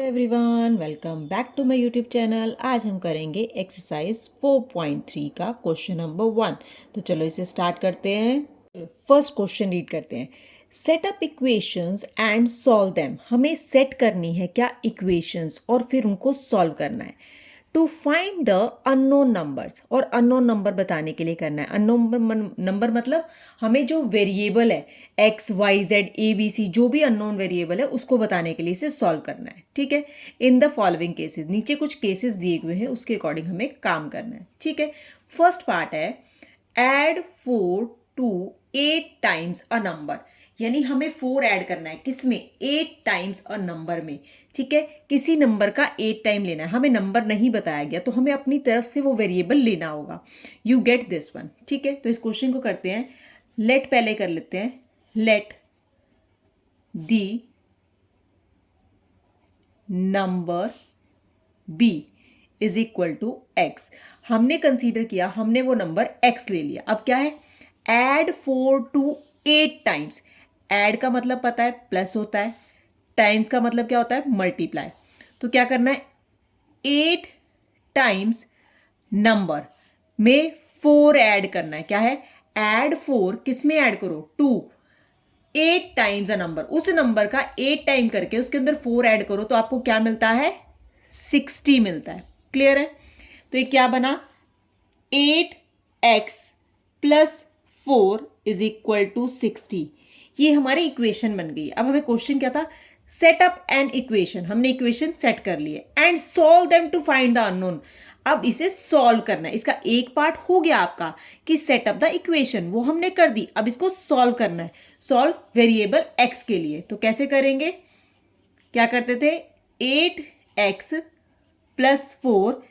Everyone, welcome back to my YouTube channel. आज हम करेंगे एक्सरसाइज 4.3 का क्वेश्चन नंबर 1। तो चलो इसे स्टार्ट करते हैं। फर्स्ट क्वेश्चन रीड करते हैं। Set up equations and solve them. हमें सेट करनी है क्या इक्वेशंस और फिर उनको सॉल्व करना है। To find the unknown numbers, और अननोन नंबर बताने के लिए करना है। अननोन नंबर मतलब हमें जो वेरिएबल है X Y Z A B C, जो भी अननोन वेरिएबल है उसको बताने के लिए इसे सॉल्व करना है। ठीक है, इन द फॉलोइंग केसेस, नीचे कुछ केसेस दिए हुए हैं उसके अकॉर्डिंग हमें काम करना है। ठीक है, फर्स्ट पार्ट है add 4 to 8 times a number, यानी हमें 4 ऐड करना है किसमें, 8 टाइम्स अ नंबर में। ठीक है, किसी नंबर का 8 टाइम लेना है, हमें नंबर नहीं बताया गया तो हमें अपनी तरफ से वो वेरिएबल लेना होगा। You get this one. ठीक है, तो इस क्वेश्चन को करते हैं। लेट पहले कर लेते हैं। Let the number B is equal to X. हमने कंसीडर किया, हमने वो नंबर एक्स ले लिया। अब क्या है, एड 4 टू 8 टाइम्स। एड का मतलब पता है प्लस होता है, टाइम्स का मतलब क्या होता है मल्टीप्लाई। तो क्या करना है, 8 टाइम्स नंबर में 4 ऐड करना है। क्या है, एड 4, किस में ऐड करो, 2। 8 टाइम्स अ नंबर, उस नंबर का 8 टाइम करके उसके अंदर 4 ऐड करो तो आपको क्या मिलता है, 60 मिलता है। क्लियर है, तो ये क्या बना, 8x plus 4 is equal to 60। ये हमारी इक्वेशन बन गई। अब हमें क्वेश्चन क्या था, सेट अप एन इक्वेशन। हमने इक्वेशन सेट कर लिए and solve them to find the unknown. अब इसे सॉल्व करना है। इसका एक पार्ट हो गया आपका कि सेट अप द इक्वेशन, वो हमने कर दी। अब इसको सॉल्व करना है, सॉल्व वेरिएबल x के लिए। तो कैसे करेंगे, क्या करते थे, 8x plus 4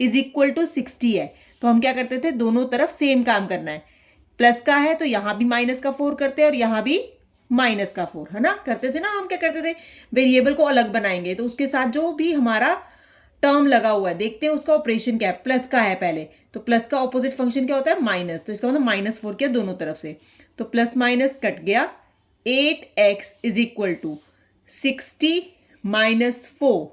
is equal to 60 है तो हम क्या करते थे, दोनों तरफ सेम काम करना है। प्लस का है तो यहां भी माइनस का 4 करते हैं और यहां भी माइनस का 4, है ना, करते थे ना। हम क्या करते थे, वेरिएबल को अलग बनाएंगे तो उसके साथ जो भी हमारा टर्म लगा हुआ है देखते हैं उसका ऑपरेशन क्या है। प्लस का है पहले, तो प्लस का ऑपोजिट फंक्शन क्या होता है, माइनस। तो इसका मतलब -4 किया दोनों तरफ से, तो प्लस माइनस कट गया। 8x is equal to 60 minus 4,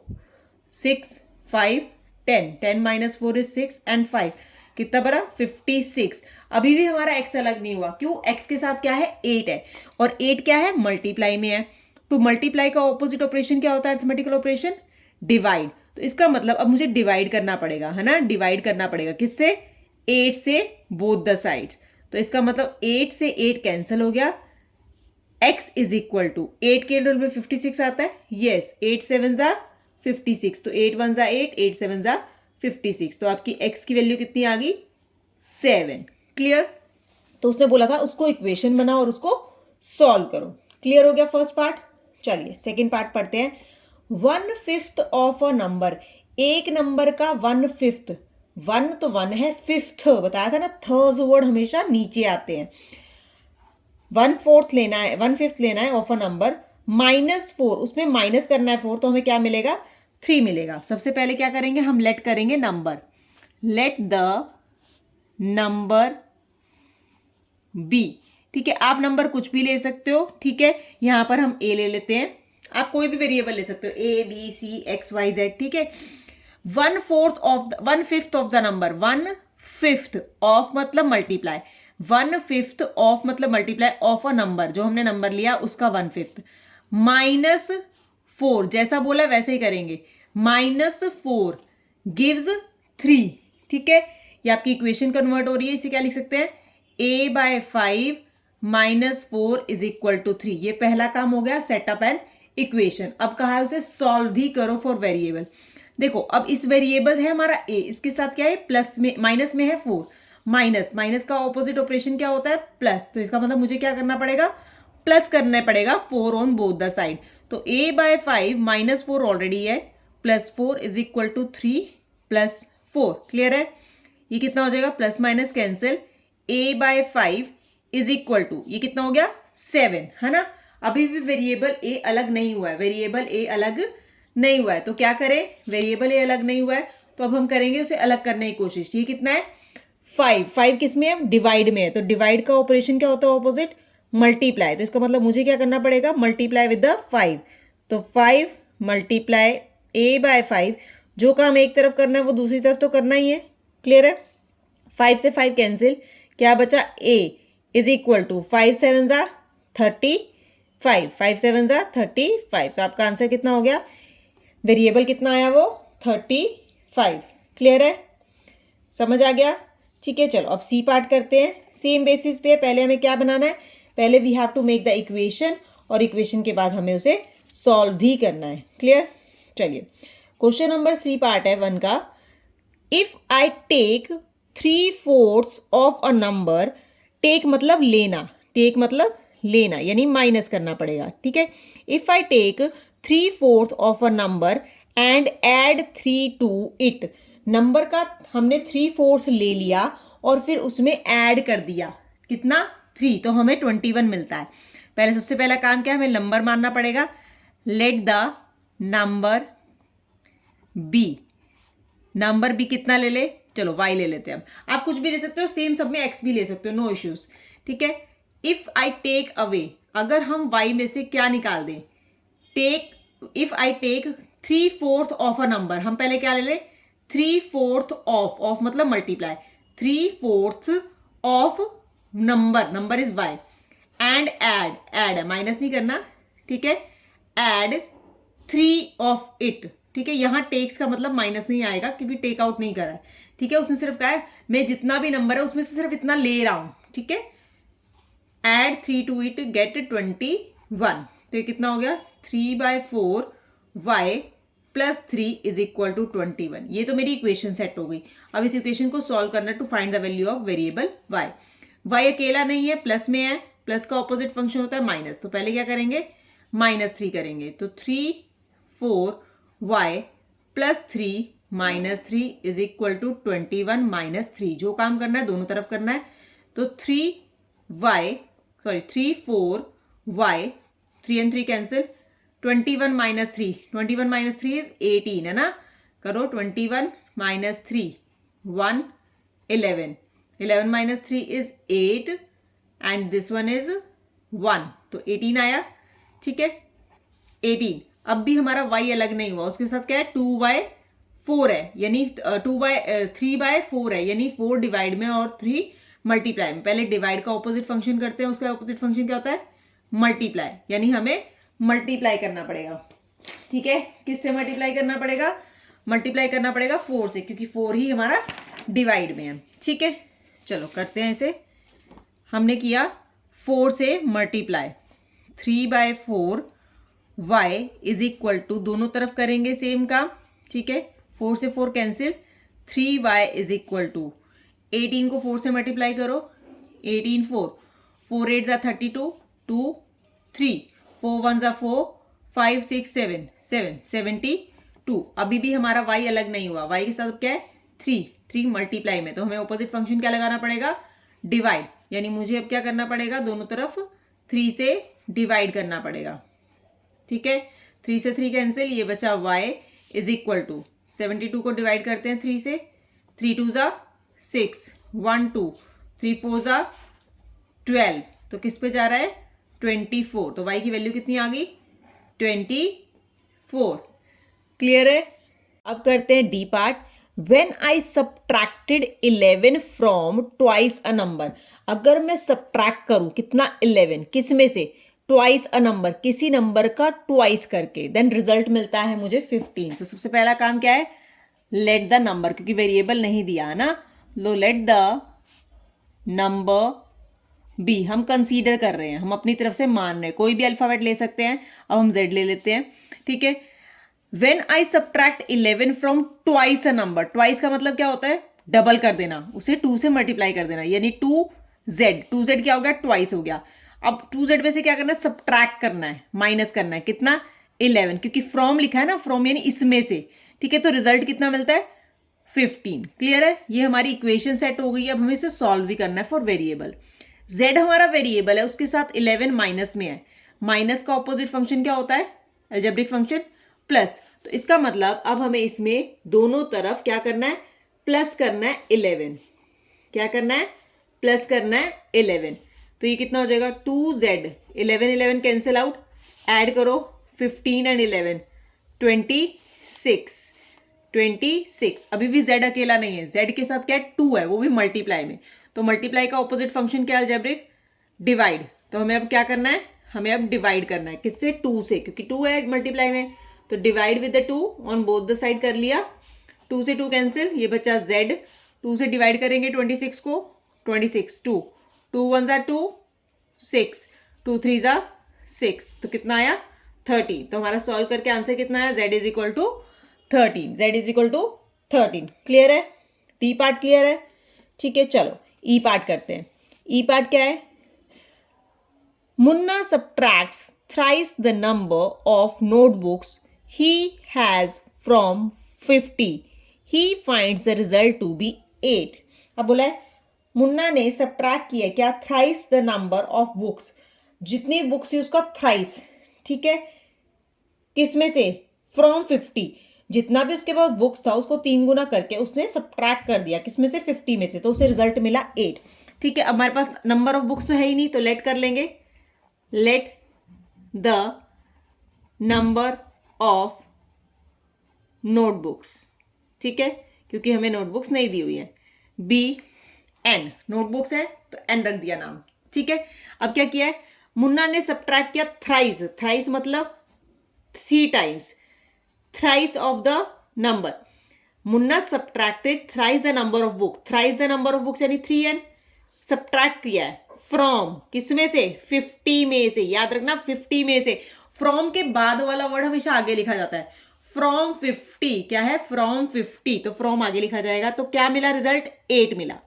6 5 10, 10 minus 4 is 6 and 5 कितना बड़ा, 56। अभी भी हमारा x अलग नहीं हुआ, क्यों, x के साथ क्या है, 8 है, और 8 क्या है, मल्टीप्लाई में है। तो मल्टीप्लाई का ऑपोजिट ऑपरेशन क्या होता है, अरिथमेटिकल ऑपरेशन, डिवाइड। तो इसका मतलब अब मुझे डिवाइड करना पड़ेगा, है ना, डिवाइड करना पड़ेगा किससे, 8 से, बोथ द साइड्स। तो इसका मतलब 8 से 8 कैंसिल हो गया। x इज इक्वल टू 8 के इंटरवल में 56 आता है, यस, 8 7 जा 56, तो 8 1 जा 8, 8 7 जा 56। तो आपकी x की वैल्यू कितनी आ गई, 7। क्लियर, तो उसने बोला था उसको इक्वेशन बनाओ और उसको सॉल्व करो। क्लियर हो गया फर्स्ट पार्ट। चलिए सेकेंड पार्ट पढ़ते हैं। 1/5 ऑफ अ नंबर, एक नंबर का 1/5, 1 तो 1 है, 5th बताया था ना, थर्ड वर्ड हमेशा नीचे आते हैं। 1/4 लेना है, 1/5 लेना है ऑफ अ नंबर, -4, उसमें माइनस करना है 4, तो हमें क्या मिलेगा, 3 मिलेगा। सबसे पहले क्या करेंगे, हम लेट करेंगे number, let the number B. ठीक है, आप नंबर कुछ भी ले सकते हो। ठीक है, यहां पर हम ए ले लेते हैं, आप कोई भी वेरिएबल ले सकते हो, A B C X Y Z. ठीक है, 1/5 ऑफ द नंबर, 1/5 ऑफ मतलब मल्टीप्लाई, 1/5 ऑफ मतलब मल्टीप्लाई ऑफ अ नंबर, जो हमने नंबर लिया उसका 1/5, -4, जैसा बोला वैसे ही करेंगे, -4 गिव्स 3। ठीक है, ये आपकी इक्वेशन कन्वर्ट हो रही है। इसे क्या लिख सकते हैं, a/5 -4 इज इक्वल टू 3। ये पहला काम हो गया, सेटअप एंड इक्वेशन। अब कहा है उसे सॉल्व भी करो फॉर वेरिएबल। देखो अब इस वेरिएबल है हमारा a, इसके साथ क्या है, प्लस में, माइनस में है 4, माइनस, माइनस का ऑपोजिट ऑपरेशन क्या होता है, प्लस। तो इसका मतलब मुझे क्या करना पड़ेगा, प्लस करना पड़ेगा 4 ऑन बोथ द साइड। तो a/5 -4 ऑलरेडी है, +4 इज इक्वल टू 3 + 4। क्लियर है, ये कितना हो जाएगा, plus minus cancel, a/5 is equal to, ये कितना हो गया, 7, है ना। अभी भी वेरिएबल a अलग नहीं हुआ है, वेरिएबल a अलग नहीं हुआ है, तो क्या करें, वेरिएबल a अलग नहीं हुआ है तो अब हम करेंगे उसे अलग करने की कोशिश। ये कितना है, 5 किस में है, डिवाइड में है, तो डिवाइड का ऑपरेशन क्या होता है, ऑपोजिट, मल्टीप्लाई। तो इसका मतलब मुझे क्या करना पड़ेगा, मल्टीप्लाई विद द 5, तो 5 मल्टीप्लाई a/5, जो काम एक तरफ करना है वो दूसरी तरफ तो करना ही है, क्लियर है। 5 से 5 कैंसिल, क्या बचा, a इज इक्वल टू 5 7 ज़ा 35, 5 7 ज़ा 35। तो आपका आंसर कितना हो गया, वेरिएबल कितना आया वो 35, क्लियर है, समझ आ गया। ठीक है, चलो अब सी पार्ट करते हैं। सेम बेसिस पे पहले हमें क्या बनाना है, पहले we have to make the equation, और इक्वेशन के बाद हमें उसे सॉल्व भी करना है, क्लियर। चलिए क्वेश्चन नंबर सी पार्ट है 1 का। If I take 3/4 of a number, take मतलब लेना, टेक मतलब लेना यानी माइनस करना पड़ेगा, ठीक है। If I take 3/4 of a number and add 3 to it, number का हमने 3/4 ले लिया और फिर उसमें ऐड कर दिया, कितना 3, तो हमें 21 मिलता है। पहले सबसे पहला काम क्या है, हमें नंबर मानना पड़ेगा। Let the number B, number B कितना ले ले, चलो y ले लेते हैं। अब आप कुछ भी ले सकते हो, सेम सब में x भी ले सकते हो, नो इश्यूज, ठीक है। इफ आई टेक अवे, अगर हम y में से क्या निकाल दें, take, if I take 3/4 of a number, हम पहले क्या ले ले 3/4 ऑफ मतलब multiply, 3/4 of number, number is y, and add है, माइनस नहीं करना, ठीक है। ऐड 3 ऑफ इट, ठीक है। यहाँ टेक्स का मतलब माइनस नहीं आएगा क्योंकि टेक आउट नहीं करा है, ठीक है। उसने सिर्फ कहा है मैं जितना भी नंबर है उसमें से सिर्फ इतना ले रहा हूं, ठीक है। ऐड 3 टू इट गेट 21, तो ये कितना हो गया 3/4 y plus 3 is equal to 21। ये तो मेरी इक्वेशन सेट हो गई। अब इस इक्वेशन को सॉल्व करना to find the value of variable y। y अकेला नहीं है, प्लस में है, प्लस का ऑपोजिट फंक्शन होता है माइनस, तो पहले क्या करेंगे -3 करेंगे, तो 3/4 y plus 3 -3 is equal to 21 -3। जो काम करना है दोनों तरफ करना है, तो 3/4y, 3 and 3 कैंसिल, 21 -3, 21 - 3 इज 18 है ना, करो 21 - 3 1 11, 11 - 3 is 8 and this one is 1, तो 18 आया, ठीक है 18। अब भी हमारा y अलग नहीं हुआ, उसके साथ क्या है 2/4 है, यानी 3/4 है, यानी 4 डिवाइड में और 3 मल्टीप्लाई में। पहले डिवाइड का ऑपोजिट फंक्शन करते हैं, उसका ऑपोजिट फंक्शन क्या होता है मल्टीप्लाई, यानी हमें मल्टीप्लाई करना पड़ेगा, ठीक है। किससे मल्टीप्लाई करना पड़ेगा, मल्टीप्लाई करना पड़ेगा 4 से, क्योंकि 4 ही हमारा डिवाइड में है, ठीक है। चलो करते हैं इसे, हमने किया 4 से multiply, 3/4 y is equal to, दोनों तरफ करेंगे सेम काम, ठीक है। 4 से 4 cancel, 3y is equal to 18 को 4 से मल्टीप्लाई करो, 18 4 8 ज़ा 32, 2 3 4 1 ज़ा 4 5 6 7 72। अभी भी हमारा y अलग नहीं हुआ, y के साथ क्या है 3 मल्टीप्लाई में, तो हमें ऑपोजिट फंक्शन क्या लगाना पड़ेगा डिवाइड, यानी मुझे अब क्या करना पड़ेगा दोनों तरफ 3 से डिवाइड करना पड़ेगा, ठीक है। 3 से 3 कैंसिल, ये बचा y इज इक्वल टू 72 को डिवाइड करते हैं 3 से, 3 2 ज़ा 6 1 2 3 4 ज़ा 12, तो किस पे जा रहा है 24, तो y की वैल्यू कितनी आ गई 24, क्लियर है। अब करते हैं D part. When I subtracted 11 from twice a number, अगर मैं सबट्रैक्ट करूं कितना 11, किस में से ट्वाइस अ नंबर, किसी नंबर का ट्वाइस करके, देन रिजल्ट मिलता है मुझे 15। तो सबसे पहला काम क्या है, लेट द नंबर, क्योंकि वेरिएबल नहीं दिया है ना, लो लेट द नंबर बी, हम कंसीडर कर रहे हैं, हम अपनी तरफ से मान रहे हैं, कोई भी अल्फाबेट ले सकते हैं, अब हम जेड ले लेते हैं, ठीक है। When I subtract 11 from twice a number, twice का मतलब क्या होता है डबल कर देना, उसे 2 से मल्टीप्लाई कर देना, यानी 2z क्या हो गया ट्वाइस हो गया। अब 2z में से क्या करना है सबट्रैक्ट करना है, माइनस करना है, कितना 11, क्योंकि फ्रॉम लिखा है ना, फ्रॉम यानी इसमें से, ठीक है। तो रिजल्ट कितना मिलता है 15, क्लियर है। ये हमारी इक्वेशन सेट हो गई। अब हमें इसे सॉल्व भी करना है फॉर वेरिएबल। z हमारा वेरिएबल है, उसके साथ 11 माइनस में है, माइनस का ऑपोजिट फंक्शन क्या होता है अलजेब्रिक फंक्शन प्लस, तो इसका मतलब अब हमें इसमें दोनों तरफ क्या करना है प्लस करना है 11, क्या करना है प्लस करना है 11, तो ये कितना हो जाएगा 2z, 11 कैंसिल आउट, ऐड करो 15 एंड 11 26, 26 अभी भी z अकेला नहीं है, z के साथ क्या है 2 है, वो भी मल्टीप्लाई में। तो मल्टीप्लाई का ऑपोजिट फंक्शन क्या है अलजेब्रिक? डिवाइड। तो हमें अब क्या करना है, हमें अब डिवाइड करना है किससे? 2 से, क्योंकि 2 है मल्टीप्लाई में। तो divide with the 2 on both the side कर लिया, 2 से 2 कैंसिल, ये बचा z। 2 से डिवाइड करेंगे 26 को, 26 2 2 1 ज़ा 2 6 2 3 ज़ा 6, तो कितना आया 13। तो हमारा सॉल्व करके आंसर कितना आया? z is equal to 13, z is equal to 13। Clear है? डी पार्ट क्लियर है? ठीक है, चलो ई पार्ट करते हैं। ई पार्ट क्या है? Munna subtracts thrice the number of notebooks he has from 50. He finds the result to be 8. अब बोला है मुन्ना ने सब्ट्रैक्ट किया क्या? Thrice the number of books, जितनी बुक्स थी उसका थ्राइस, ठीक है, किसमें से? फ्रॉम 50, जितना भी उसके पास बुक्स था उसको 3 गुना करके उसने सब्ट्रैक्ट कर दिया, किसमें से? 50 में से, तो उसे रिजल्ट मिला 8। ठीक है, अब हमारे पास नंबर ऑफ बुक्स तो है ही नहीं, तो लेट कर लेंगे, late the number of notebooks, ठीक है, क्योंकि हमें नोटबुक्स नहीं दी हुई है, बी एन, नोटबुक्स है तो एन रख दिया नाम। ठीक है, अब क्या किया है? मुन्ना ने सब्ट्रैक्ट किया थ्राइस, थ्राइस मतलब 3 times, thrice of the number. Munna subtracted thrice the number of book, thrice the number of books यानी 3n, सब्ट्रैक्ट किया है फ्रॉम, किसमें से? 50 में से। याद रखना 50 में से, फ्रॉम के बाद वाला वर्ड हमेशा आगे लिखा जाता है। फ्रॉम 50 क्या है? फ्रॉम 50, तो फ्रॉम आगे लिखा जाएगा। तो क्या मिला रिजल्ट? 8 मिला।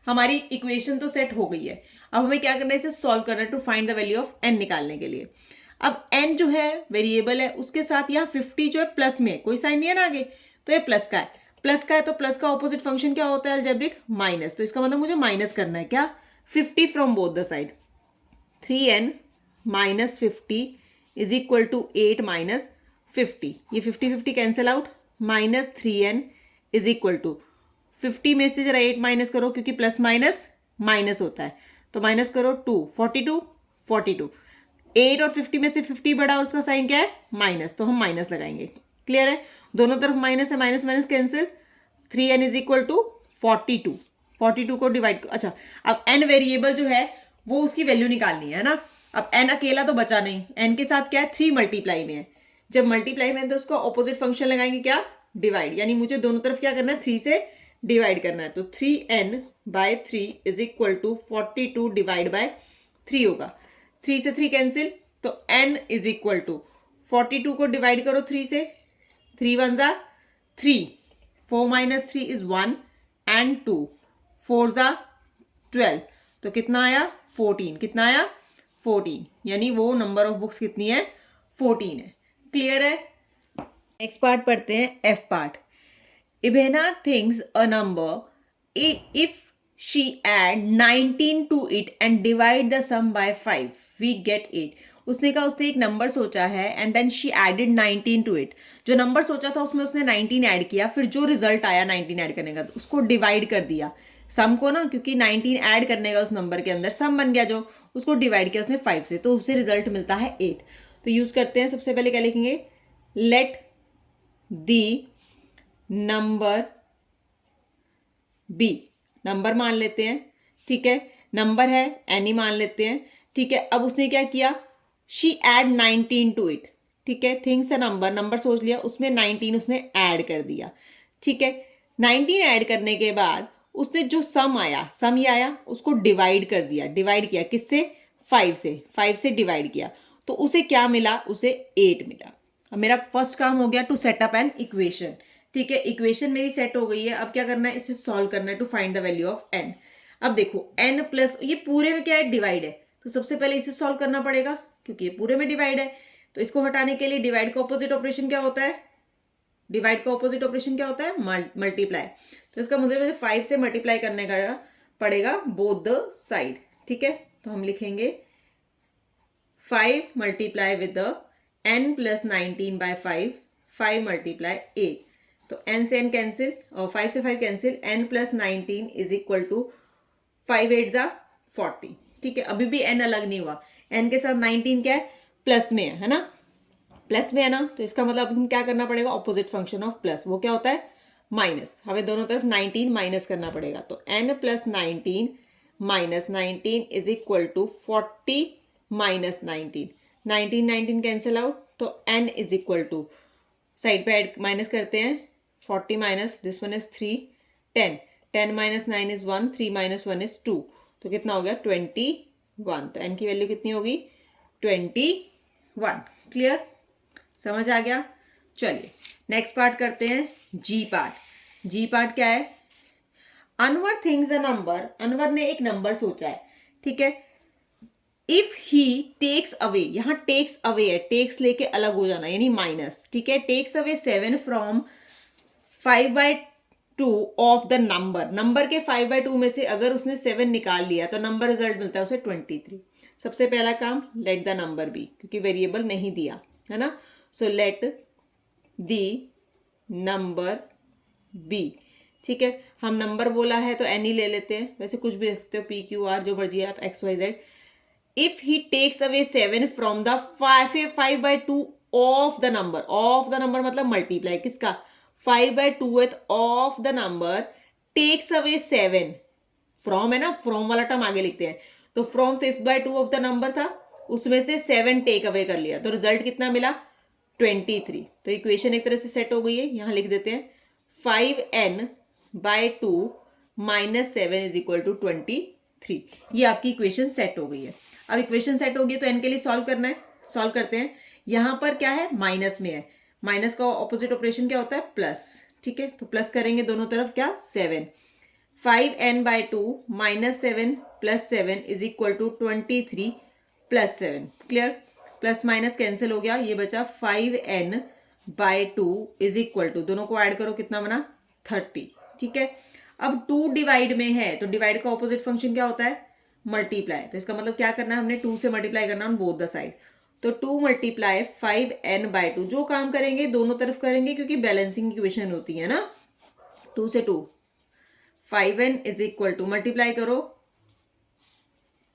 हमारी इक्वेशन तो सेट हो गई है। अब हमें क्या करना है? इसे सॉल्व करना है to find the value of n निकालने के लिए। अब n जो है वेरिएबल है, उसके साथ यहाँ 50 जो है प्लस में है, कोई साइन नहीं है ना आगे, तो ये प्लस का है, प्लस का है, तो प्लस का ऑपोजिट फंक्शन क्या होता है अलजेब्रिक? माइनस। तो इसका मतलब मुझे माइनस करना है क्या? 50 from both the side, 3n minus 50 is equal to 8 minus 50, ये 50 cancel out, minus 3n is equal to 50 में से जरा 8 माइनस करो, क्योंकि प्लस माइनस माइनस होता है, तो माइनस करो 2, 42 42, 8 और 50 में से 50 बड़ा, उसका साइन क्या है? माइनस, तो हम माइनस लगाएंगे। क्लियर है? दोनों तरफ माइनस है, minus minus cancel, 3n is equal to 42, 42 को डिवाइड, अच्छा अब n वेरिएबल जो है वो उसकी वैल्यू निकालनी है ना। अब n अकेला तो बचा नहीं, n के साथ क्या है? 3 मल्टीप्लाई में है, जब मल्टीप्लाई में है तो उसका ऑपोजिट फंक्शन लगाएंगे क्या? डिवाइड, यानी मुझे दोनों तरफ क्या करना है? 3 से डिवाइड करना है, तो 3n by 3 is equal to 42 divide by 3 होगा, 3 से 3 कैंसिल, तो n इज इक्वल टू 42 को डिवाइड करो 3 से, 3 1 ज़ा 3, 4 माइनस 3 इज 1 एंड 2, 4 ज़ा 12, तो कितना आया? 14, कितना आया? 14, यानी वो नंबर ऑफ बुक्स कितनी है? 14 है। क्लियर है? नेक्स्ट पार्ट पढ़ते हैं, F part. Ibena thinks a number, if she add 19 to it and divide the sum by 5, we get 8. उसने कहा उसने एक नंबर सोचा है and then she added 19 to it, जो नंबर सोचा था उसमें उसने 19 ऐड किया, फिर जो रिजल्ट आया 19 ऐड करने का उसको डिवाइड कर दिया सम को ना, क्योंकि 19 ऐड करने का उस नंबर के अंदर सम बन गया, जो उसको डिवाइड किया उसने 5 से, तो उससे रिजल्ट मिलता है 8। तो यूज करते हैं, सबसे पहले क्या लिखेंगे? Let the number B, number मान लेते हैं, ठीक है, नंबर है एन ही मान लेते हैं, ठीक है। अब उसने क्या किया? शी एड 19 टू इट, ठीक है, थिंग्स अ नंबर, नंबर सोच लिया, उसमें 19 उसने ऐड कर दिया, ठीक है। 19 ऐड करने के बाद उसने जो सम आया, सम ही आया, उसको डिवाइड कर दिया, डिवाइड किया किससे? 5 से, 5 से डिवाइड किया, तो उसे क्या मिला? उसे 8 मिला। अब मेरा फर्स्ट काम हो गया टू सेटअप एन इक्वेशन, ठीक है, इक्वेशन मेरी सेट हो गई है। अब क्या करना है? इसे सॉल्व करना है to find the value of n। अब देखो n प्लस, ये पूरे में क्या है? डिवाइड है, तो सबसे पहले इसे सॉल्व करना पड़ेगा, क्योंकि ये पूरे में डिवाइड है। तो इसको हटाने के लिए डिवाइड का ऑपोजिट ऑपरेशन क्या होता है? डिवाइड का ऑपोजिट ऑपरेशन क्या होता है? मल्टीप्लाई। तो इसका मुझे 5 से मल्टीप्लाई करने का पड़ेगा बोथ द साइड, ठीक है। तो हम लिखेंगे 5 multiply with the n plus 19 by 5 multiply 8, तो n से n कैंसिल और 5 से 5 cancel, n plus 19 is equal to 5 8 जा 40, ठीक है। अभी भी n अलग नहीं हुआ, n के साथ 19 क्या है? प्लस में है ना, प्लस में है ना, तो इसका मतलब हम क्या करना पड़ेगा, ऑपोजिट फंक्शन ऑफ प्लस, वो क्या होता है माइनस। हमें दोनों तरफ 19 माइनस करना पड़ेगा, तो n plus 19 minus 19 is equal to 40 minus 19, 19 cancel out, तो n is equal to side पे ऐड माइनस करते हैं, 40 minus this one is 3, 10, 10 minus 9 is 1, 3 minus 1 is 2, तो कितना हो गया 21। तो n की वैल्यू कितनी होगी 21। क्लियर, समझ आ गया। चलिए नेक्स्ट पार्ट करते हैं, जी पार्ट। जी पार्ट क्या है, Anwar thinks a number, Anwar ने एक नंबर सोचा है, ठीक है। इफ ही टेक्स अवे, यहां टेक्स अवे है, टेक्स लेके अलग हो जाना यानी माइनस, ठीक है। Takes away 7 from 5/2 of the number, number के 5/2 में से अगर उसने 7 निकाल लिया तो नंबर रिजल्ट मिलता है उसे 23। सबसे पहला काम, लेट द नंबर बी, क्योंकि वेरिएबल नहीं दिया है ना, so let the number B, ठीक है। हम नंबर बोला है तो एन ही ले लेते हैं, वैसे कुछ भी ले सकते हो, पी क्यू आर जो मर्जी है आप, X Y Z. If he takes away 7 from the 5/2 of the number, of the number मतलब मल्टीप्लाई किसका, 5/2 of the number, takes away 7 from है ना, फ्रॉम वाला टर्म आगे लिखते हैं, तो फ्रॉम 5/2 ऑफ द नंबर था, उसमें से 7 टेक अवे कर लिया, तो रिजल्ट कितना मिला 23। तो इक्वेशन एक तरह से सेट हो गई है, यहां लिख देते हैं 5n/2 minus 7 is equal to 23। ये आपकी इक्वेशन सेट हो गई है। अब इक्वेशन सेट हो गई तो n के लिए सॉल्व करना है, सॉल्व करते हैं। यहां पर क्या है, माइनस में है, माइनस का ऑपोजिट ऑपरेशन क्या होता है प्लस, ठीक है। तो प्लस करेंगे दोनों तरफ, क्या 7, 5n/2 minus 7 plus 7 is equal to 23 plus 7। Clear, plus minus cancel हो गया, ये बचा 5n/2 इज इक्वल टू, दोनों को ऐड करो कितना बना 30, ठीक है। अब 2 डिवाइड में है तो डिवाइड का ऑपोजिट फंक्शन क्या होता है मल्टीप्लाई, तो इसका मतलब क्या करना है, हमने 2 से मल्टीप्लाई करना ऑन बोथ द साइड, तो 2 मल्टीप्लाई 5n/2, जो काम करेंगे दोनों तरफ करेंगे क्योंकि बैलेंसिंग इक्वेशन होती है ना, 2 से 2, 5n is equal to multiply करो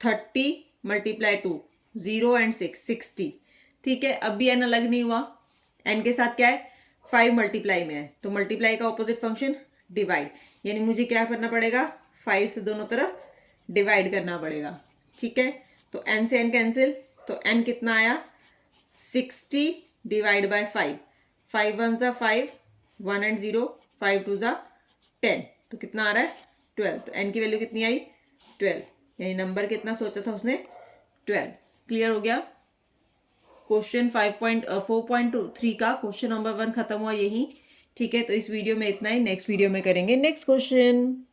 30 मल्टीप्लाई 2, 0 एंड 6, 60, ठीक है। अब भी n अलग नहीं हुआ, n के साथ क्या है 5 मल्टीप्लाई में है, तो मल्टीप्लाई का ऑपोजिट फंक्शन डिवाइड, यानी मुझे क्या करना पड़ेगा 5 से दोनों तरफ डिवाइड करना पड़ेगा, ठीक है। तो n से n कैंसिल, तो n कितना आया 60 डिवाइड बाय 5, 5 1 सा 5, 1 एंड 0, 5 2 सा 10, तो कितना आ रहा है 12। तो n की वैल्यू कितनी आई 12, यानी नंबर कितना सोचा था उसने 12। क्लियर हो गया, क्वेश्चन 4.3 का क्वेश्चन नंबर 1 खत्म हुआ यही, ठीक है। तो इस वीडियो में इतना ही, नेक्स्ट वीडियो में करेंगे नेक्स्ट क्वेश्चन।